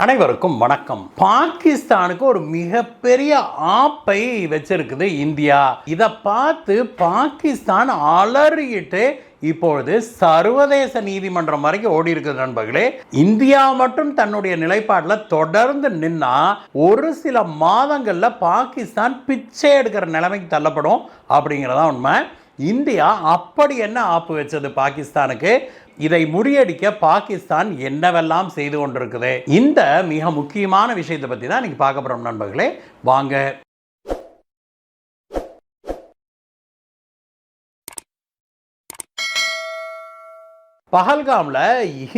அனைவருக்கும் வணக்கம். பாகிஸ்தானுக்கு ஒரு மிகப்பெரிய ஆப்பை வச்சிருக்குது இந்தியா. இதை பார்த்து பாகிஸ்தான் அலறிட்டு இப்பொழுது சர்வதேச நீதிமன்றம் வரைக்கும் ஓடி இருக்குது நண்பர்களே. இந்தியா மட்டும் தன்னுடைய நிலைப்பாட்டில் தொடர்ந்து நின்னா ஒரு சில மாதங்கள்ல பாகிஸ்தான் பிச்சை எடுக்கிற நிலைமைக்கு தள்ளப்படும் அப்படிங்கிறதா உண்மை. இந்தியா அப்படி என்ன ஆப்பு வச்சது பாகிஸ்தானுக்கு? இதை முறியடிக்க பாகிஸ்தான் என்னவெல்லாம் செய்து கொண்டிருக்குது? இந்த மிக முக்கியமான விஷயத்தை பற்றி தான் இன்னைக்கு பார்க்க போறோம் நண்பர்களே. வாங்க. பஹல்காம்ல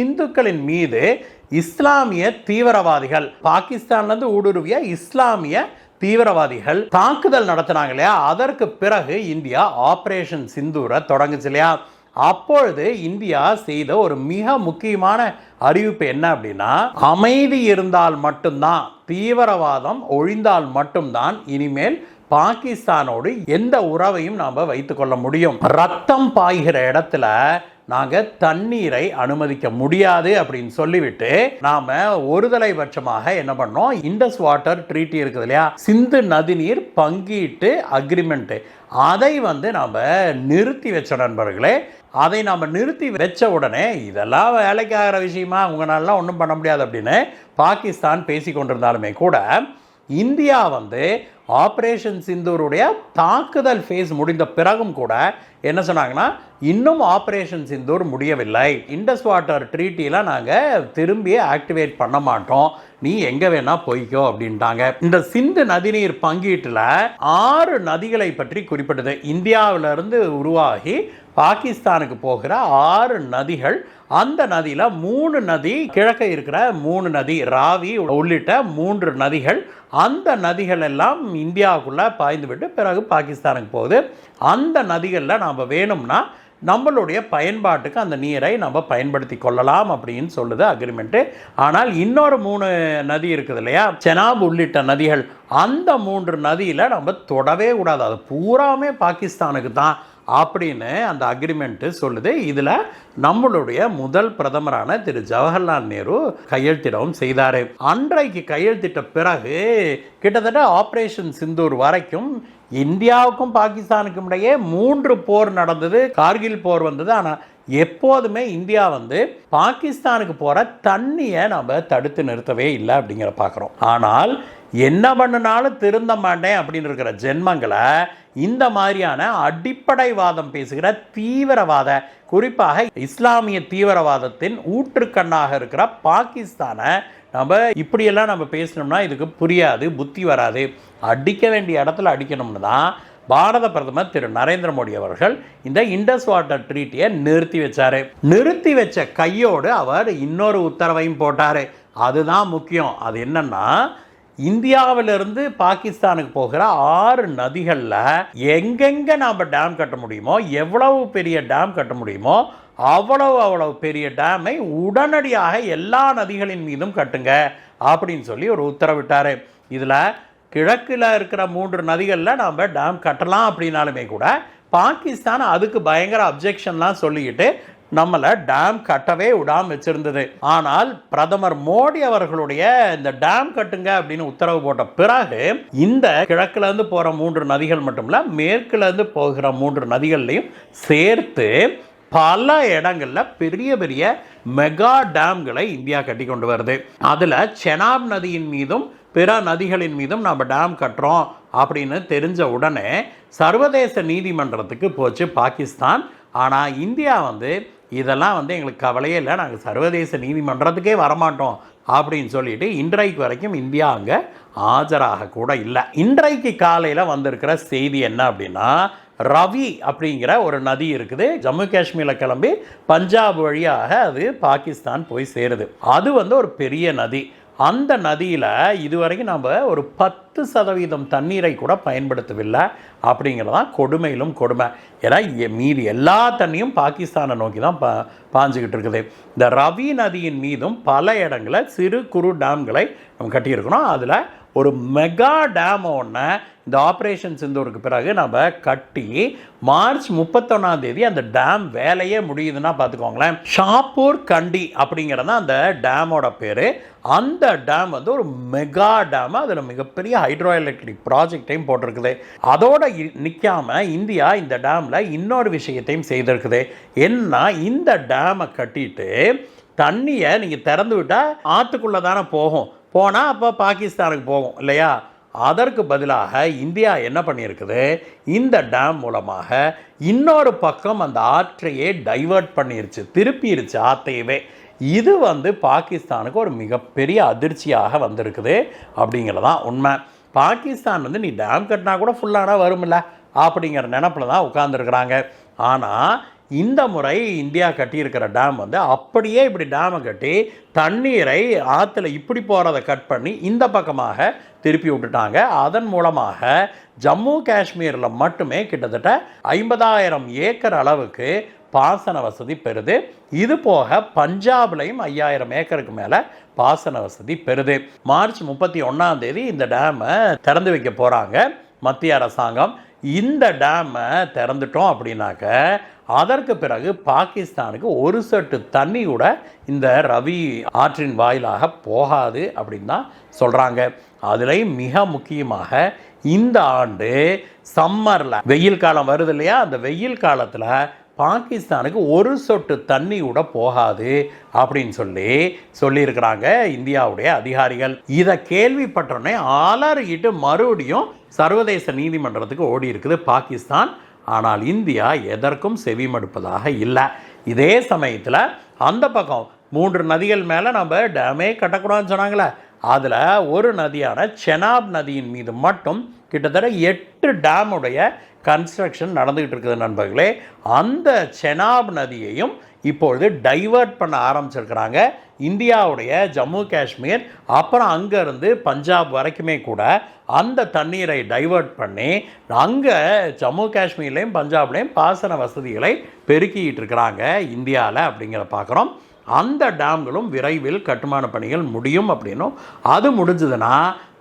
இந்துக்களின் மீது இஸ்லாமிய தீவிரவாதிகள், பாகிஸ்தான்லேருந்து ஊடுருவிய இஸ்லாமிய தீவிரவாதிகள் தாக்குதல் நடத்தினாங்க இல்லையா? அதற்கு பிறகு இந்தியா ஆபரேஷன் சிந்தூரை தொடங்குச்சு இல்லையா? அப்பொழுது இந்தியா செய்த ஒரு மிக முக்கியமான அறிவிப்பு என்ன அப்படின்னா, அமைதி இருந்தால் மட்டும்தான், தீவிரவாதம் ஒழிந்தால் மட்டும்தான் இனிமேல் பாகிஸ்தானோடு எந்த உறவையும் நாம் வைத்துக்கொள்ள முடியும். ரத்தம் பாய்கிற இடத்துல நாங்கள் தண்ணீரை அனுமதிக்க முடியாது அப்படின்னு சொல்லிவிட்டு நாம ஒருதலை பட்சமாக என்ன பண்ணோம், இண்டஸ் வாட்டர் ட்ரீட்டி இருக்குது இல்லையா, சிந்து நதிநீர் பங்கீட்டு அக்ரிமெண்ட், அதை நாம நிறுத்தி வச்ச நண்பர்களே. அதை நாம் நிறுத்தி வச்ச உடனே இதெல்லாம் வேலைக்கு ஆகிற விஷயமா, உங்களாலாம் ஒன்றும் பண்ண முடியாது அப்படின்னு பாகிஸ்தான் பேசி கொண்டிருந்தாலுமே கூட இந்தியா ஆபரேஷன் சிந்தூருடைய தாக்குதல் ஃபேஸ் முடிந்த பிறகும் கூட என்ன சொன்னாங்கன்னா, இன்னும் ஆபரேஷன் சிந்தூர் முடியவில்லை, இண்டஸ் வாட்டர் ட்ரீட்டிலாம் நாங்கள் திரும்பி ஆக்டிவேட் பண்ண மாட்டோம், நீ எங்கே வேணா போய்க்கோ அப்படின்ட்டாங்க. இந்த சிந்து நதிநீர் பங்கீட்டில் 6 நதிகளை பற்றி குறிப்பிட்டது. இந்தியாவிலிருந்து உருவாகி பாகிஸ்தானுக்கு போகிற 6 நதிகள். அந்த நதியில் 3 நதி, கிழக்க இருக்கிற 3 நதி, ராவி உள்ளிட்ட 3 நதிகள், அந்த நதிகள் எல்லாம் இந்தியாவுக்குள்ளே பாய்ந்து விட்டு பிறகு பாகிஸ்தானுக்கு போகுது. அந்த நதிகளில் நாம் வேணும்னா நம்மளுடைய பயன்பாட்டுக்கு அந்த நீரை நம்ம பயன்படுத்தி கொள்ளலாம் அப்படின்னு சொல்லுது அக்ரிமெண்ட்டு. ஆனால் இன்னொரு 3 நதி இருக்குது இல்லையா, செனாப் உள்ளிட்ட நதிகள், அந்த 3 நதியில் நம்ம தொடவே கூடாது, அது பூராமே பாகிஸ்தானுக்கு தான் அப்படின்னு அந்த அக்ரிமெண்ட்டு சொல்லுது. இதில் நம்மளுடைய முதல் பிரதமரான திரு ஜவஹர்லால் நேரு கையெழுத்திடவும் செய்தார். அன்றைக்கு கையெழுத்திட்ட பிறகு கிட்டத்தட்ட ஆபரேஷன் சிந்தூர் வரைக்கும் இந்தியாவுக்கும் பாகிஸ்தானுக்கும் இடையே 3 போர் நடந்தது. கார்கில் போர் வந்தது. ஆனால் எப்போதுமே இந்தியா பாகிஸ்தானுக்கு போகிற தண்ணியை நம்ம தடுத்து நிறுத்தவே இல்லை அப்படிங்கிற பார்க்குறோம். ஆனால் என்ன பண்ணினாலும் திருந்த மாட்டேன் அப்படின்னு இருக்கிற ஜென்மங்களை இந்த மாதிரியான அடிப்படைவாதம் பேசுகிற தீவிரவாத, குறிப்பாக இஸ்லாமிய தீவிரவாதத்தின் ஊற்றுக்கண்ணாக இருக்கிற பாகிஸ்தானை நம்ம இப்படியெல்லாம் நம்ம பேசணும்னா இதுக்கு புரியாது, புத்தி வராது. அடிக்க வேண்டிய இடத்துல அடிக்கணும்னு தான் பாரத பிரதமர் திரு நரேந்திர மோடி அவர்கள் இந்த இண்டஸ் வாட்டர் ட்ரீட்டியை நிறுத்தி வச்சாரு. நிறுத்தி வச்ச கையோடு அவர் இன்னொரு உத்தரவையும் போட்டார். அதுதான் முக்கியம். அது என்னன்னா, இந்தியாவிலிருந்து பாகிஸ்தானுக்கு போகிற 6 நதிகளில் எங்கெங்கே நாம் டேம் கட்ட முடியுமோ, எவ்வளவு பெரிய டேம் கட்ட முடியுமோ அவ்வளவு பெரிய டேமை உடனடியாக எல்லா நதிகளின் மீதும் கட்டுங்க அப்படின்னு சொல்லி ஒரு உத்தரவிட்டார். இதில் கிழக்கில் இருக்கிற 3 நதிகளில் நாம் டேம் கட்டலாம் அப்படின்னாலுமே கூட பாகிஸ்தான் அதுக்கு பயங்கர அப்ஜெக்ஷன்லாம் சொல்லிக்கிட்டு நம்மளை டேம் கட்டவே விடாமல் வச்சிருந்தது. ஆனால் பிரதமர் மோடி அவர்களுடைய இந்த டேம் கட்டுங்க அப்படின்னு உத்தரவு போட்ட பிறகு இந்த கிழக்கிலேருந்து போகிற 3 நதிகள் மட்டும் இல்லை, மேற்குலேருந்து போகிற 3 நதிகள்லையும் சேர்த்து பல இடங்களில் பெரிய பெரிய மெகா டேம்களை இந்தியா கட்டி கொண்டு வருது. அதில் செனாப் நதியின் மீதும் பிற நதிகளின் மீதும் நம்ம டேம் கட்டுறோம் அப்படின்னு தெரிஞ்ச உடனே சர்வதேச நீதிமன்றத்துக்கு போச்சு பாகிஸ்தான். ஆனால் இந்தியா இதெல்லாம் எங்களுக்கு கவலையே இல்லை, நாங்கள் சர்வதேச நீதிமன்றத்துக்கே வரமாட்டோம் அப்படின்னு சொல்லிட்டு இன்றைக்கு வரைக்கும் இந்தியா அங்கே ஆஜராக கூட இல்லை. இன்றைக்கு காலையில் வந்திருக்கிற செய்தி என்ன அப்படின்னா, ரவி அப்படிங்கிற ஒரு நதி இருக்குது, ஜம்மு காஷ்மீரில் கிளம்பி பஞ்சாப் வழியாக அது பாகிஸ்தான் போய் சேருது. அது ஒரு பெரிய நதி. அந்த நதியில் இதுவரைக்கும் நம்ம ஒரு 10% தண்ணீரை கூட பயன்படுத்தவில்லை அப்படிங்கிறதான் கொடுமையிலும் கொடுமை. ஏன்னா மீதி எல்லா தண்ணியும் பாகிஸ்தானை நோக்கி தான் பாஞ்சுக்கிட்டு இருக்குது. இந்த ரவி நதியின் மீதும் பல இடங்களில் சிறு குறு டேம்களை நம்ம கட்டியிருக்கணும். அதில் ஒரு மெகா டேம் ஒன்று இந்த ஆப்ரேஷன் சிந்தூருக்கு பிறகு நம்ம கட்டி மார்ச் 31 அந்த டேம் வேலையே முடியுதுன்னா பார்த்துக்கோங்களேன். ஷாப்பூர் கண்டி அப்படிங்கிறது அந்த டேமோட பேர். அந்த டேம் வந்து ஒரு மெகா டேம், அதில் மிகப்பெரிய ஹைட்ரோ எலக்ட்ரிக் ப்ராஜெக்டையும் போட்டிருக்குது. அதோட நிற்காம இந்தியா இந்த டேமில் இன்னொரு விஷயத்தையும் செய்திருக்குது. என்ன, இந்த டேமை கட்டிட்டு தண்ணியை நீங்கள் திறந்து விட்டால் ஆற்றுக்குள்ளே தானே போனால் அப்போ பாகிஸ்தானுக்கு போகும் இல்லையா? அதற்கு பதிலாக இந்தியா என்ன பண்ணியிருக்குது, இந்த டேம் மூலமாக இன்னொரு பக்கம் அந்த ஆற்றையே டைவர்ட் பண்ணிருச்சு, திருப்பிடுச்சு ஆற்றையவே. இது வந்து பாகிஸ்தானுக்கு ஒரு மிகப்பெரிய அதிர்ச்சியாக வந்திருக்குது அப்படிங்கிறதான் உண்மை. பாகிஸ்தான் வந்து நீ டேம் கட்டினா கூட ஃபுல்லானா வரும்ல அப்படிங்கிற நினப்பில் தான் உட்கார்ந்துருக்குறாங்க. ஆனால் இந்த முறை இந்தியா கட்டியிருக்கிற டேம் வந்து அப்படியே இப்படி டேமை கட்டி தண்ணீரை ஆற்றுல இப்படி போகிறத கட் பண்ணி இந்த பக்கமாக திருப்பி விட்டுட்டாங்க. அதன் மூலமாக ஜம்மு காஷ்மீரில் மட்டுமே கிட்டத்தட்ட 50,000 ஏக்கர் அளவுக்கு பாசன வசதி பெறுது. இது போக பஞ்சாப்லையும் 5000 ஏக்கருக்கு மேலே பாசன வசதி பெறுது. மார்ச் 31 இந்த டேமை திறந்து வைக்க போகிறாங்க மத்திய அரசாங்கம். இந்த டேமை திறந்துட்டோம் அப்படின்னாக்க அதற்கு பிறகு பாகிஸ்தானுக்கு ஒரு சொட்டு தண்ணி கூட இந்த ரவி ஆற்றின் வாயிலாக போகாது அப்படின்னு தான் சொல்கிறாங்க. அதுலேயும் மிக முக்கியமாக இந்த ஆண்டு சம்மரில் வெயில் காலம் வருது இல்லையா, அந்த வெயில் காலத்தில் பாகிஸ்தானுக்கு ஒரு சொட்டு தண்ணி கூட போகாது அப்படின்னு சொல்லியிருக்கிறாங்க இந்தியாவுடைய அதிகாரிகள். இதை கேள்விப்பட்டோன்னே அலறிட்டு மறுபடியும் சர்வதேச நீதிமன்றத்துக்கு ஓடி இருக்குது பாகிஸ்தான். ஆனால் இந்தியா எதற்கும் செவிமடுப்பதாக இல்லை. இதே சமயத்தில் அந்த பக்கம் 3 நதிகள் மேலே நம்ம டேமே கட்டக்கூடாதுன்னு சொன்னாங்களே, அதில் ஒரு நதியான செனாப் நதியின் மீது மட்டும் கிட்டத்தட்ட 8 டேமுடைய கன்ஸ்ட்ரக்ஷன் நடந்துகிட்டு இருக்குது நண்பர்களே. அந்த செனாப் நதியையும் இப்பொழுது டைவர்ட் பண்ண ஆரம்பிச்சிருக்கிறாங்க. இந்தியாவுடைய ஜம்மு காஷ்மீர் அப்புறம் அங்கேருந்து பஞ்சாப் வரைக்குமே கூட அந்த தண்ணீரை டைவர்ட் பண்ணி அங்கே ஜம்மு காஷ்மீர்லேயும் பஞ்சாப்லேயும் பாசன வசதிகளை பெருக்கிட்டு இருக்கிறாங்க இந்தியாவில் அப்படிங்கிறத பார்க்குறோம். அந்த டேம்களும் விரைவில் கட்டுமான பணிகள் முடியும் அப்படின்னும், அது முடிஞ்சதுன்னா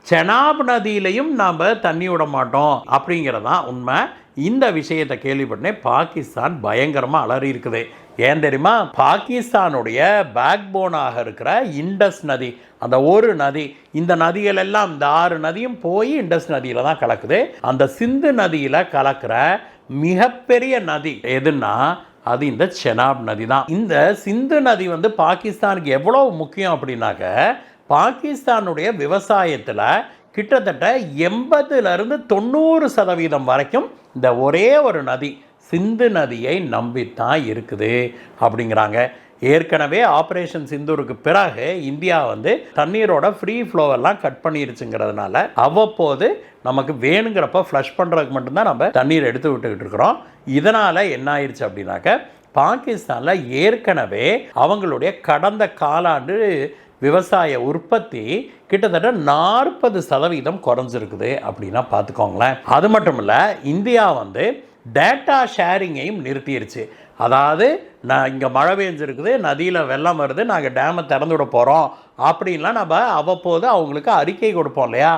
செனாப் நதியிலையும் நாம் தண்ணி விட மாட்டோம் அப்படிங்கிறதான் உண்மை. இந்த விஷயத்தை கேள்விப்பட்டே பாகிஸ்தான் பயங்கரமாக அலறி இருக்குது. ஏன் தெரியுமா, பாகிஸ்தானுடைய பேக் போனாக இருக்கிற இண்டஸ் நதி, அந்த ஒரு நதி, இந்த நதிகள் எல்லாம் இந்த 6 நதியும் போய் இண்டஸ் நதியில் தான் கலக்குது. அந்த சிந்து நதியில் கலக்கிற மிகப்பெரிய நதி எதுன்னா அது இந்த செனாப் நதி தான். இந்த சிந்து நதி வந்து பாகிஸ்தானுக்கு எவ்வளோ முக்கியம் அப்படின்னாக்க, பாகிஸ்தானுடைய விவசாயத்தில் கிட்டத்தட்ட 80% 90% வரைக்கும் இந்த ஒரே ஒரு நதி சிந்து நதியை நம்பித்தான் இருக்குது அப்படிங்கிறாங்க. ஏற்கனவே ஆப்ரேஷன் சிந்தூருக்கு பிறகு இந்தியா வந்து தண்ணீரோட ஃப்ரீ ஃப்ளோவெல்லாம் கட் பண்ணிருச்சுங்கிறதுனால அவ்வப்போது நமக்கு வேணுங்கிறப்ப ஃப்ளஷ் பண்ணுறதுக்கு மட்டும்தான் நம்ம தண்ணீர் எடுத்து விட்டுக்கிட்டு இருக்கிறோம். இதனால் என்ன ஆயிடுச்சு அப்படின்னாக்க, பாகிஸ்தானில் ஏற்கனவே அவங்களுடைய கடந்த காலாண்டு விவசாய உற்பத்தி கிட்டத்தட்ட 40% குறைஞ்சிருக்குது அப்படின்னா பார்த்துக்கோங்களேன். அது மட்டும் இல்லை, இந்தியா வந்து டேட்டா ஷேரிங்கையும் நிறுத்திடுச்சு. அதாவது நான் இங்கே மழை பெஞ்சிருக்குது, நதியில் வெள்ளம் வருது, நாங்கள் டேமை திறந்து விட போகிறோம் அப்படின்லாம் நம்ம அவ்வப்போது அவங்களுக்கு அறிக்கை கொடுப்போம் இல்லையா,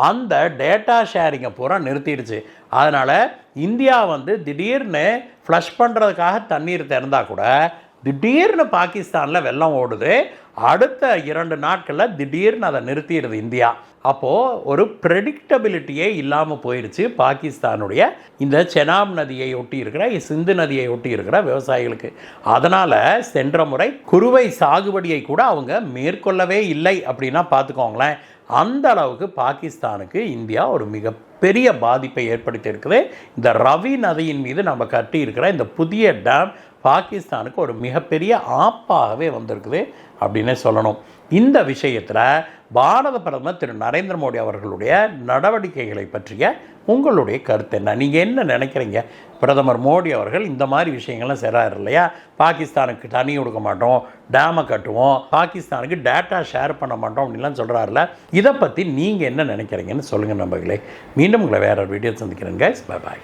அந்த டேட்டா ஷேரிங்கை பூரா நிறுத்திடுச்சு. அதனால் இந்தியா வந்து திடீர்னு ஃப்ளஷ் பண்ணுறதுக்காக தண்ணீர் திறந்தால் கூட திடீர்னு பாகிஸ்தானில் வெள்ளம் ஓடுது. அடுத்த 2 நாட்களில் திடீர்னு அதை நிறுத்திடுது இந்தியா. அப்போது ஒரு ப்ரெடிக்டபிலிட்டியே இல்லாமல் போயிடுச்சு பாகிஸ்தானுடைய இந்த செனாப் நதியை ஒட்டி இருக்கிற சிந்து நதியை ஒட்டி இருக்கிற விவசாயிகளுக்கு. அதனால் சென்ற முறை குறுவை சாகுபடியை கூட அவங்க மேற்கொள்ளவே இல்லை அப்படின்னா பார்த்துக்கோங்களேன். அந்த அளவுக்கு பாகிஸ்தானுக்கு இந்தியா ஒரு மிகப்பெரிய பாதிப்பை ஏற்படுத்தி இருக்குது. இந்த ரவி நதியின் மீது நம்ம கட்டி இருக்கிற இந்த புதிய டேம் பாகிஸ்தானுக்கு ஒரு மிகப்பெரிய ஆப்பாகவே வந்திருக்குது அப்படின்னே சொல்லணும். இந்த விஷயத்தில் பாரத பிரதமர் திரு நரேந்திர மோடி அவர்களுடைய நடவடிக்கைகளை பற்றிய உங்களுடைய கருத்து என்ன? நீங்கள் என்ன நினைக்கிறீங்க? பிரதமர் மோடி அவர்கள் இந்த மாதிரி விஷயங்கள்லாம் செய்கிறாரு இல்லையா, பாகிஸ்தானுக்கு தண்ணி கொடுக்க மாட்டோம், டேமை கட்டுவோம், பாகிஸ்தானுக்கு டேட்டா ஷேர் பண்ண மாட்டோம் அப்படின்லாம் சொல்கிறாருல, இதை பற்றி நீங்கள் என்ன நினைக்கிறீங்கன்னு சொல்லுங்கள் நண்பர்களே. மீண்டும் உங்களை வேற ஒரு வீடியோ சந்திக்கிறேன் கைஸ். Bye bye.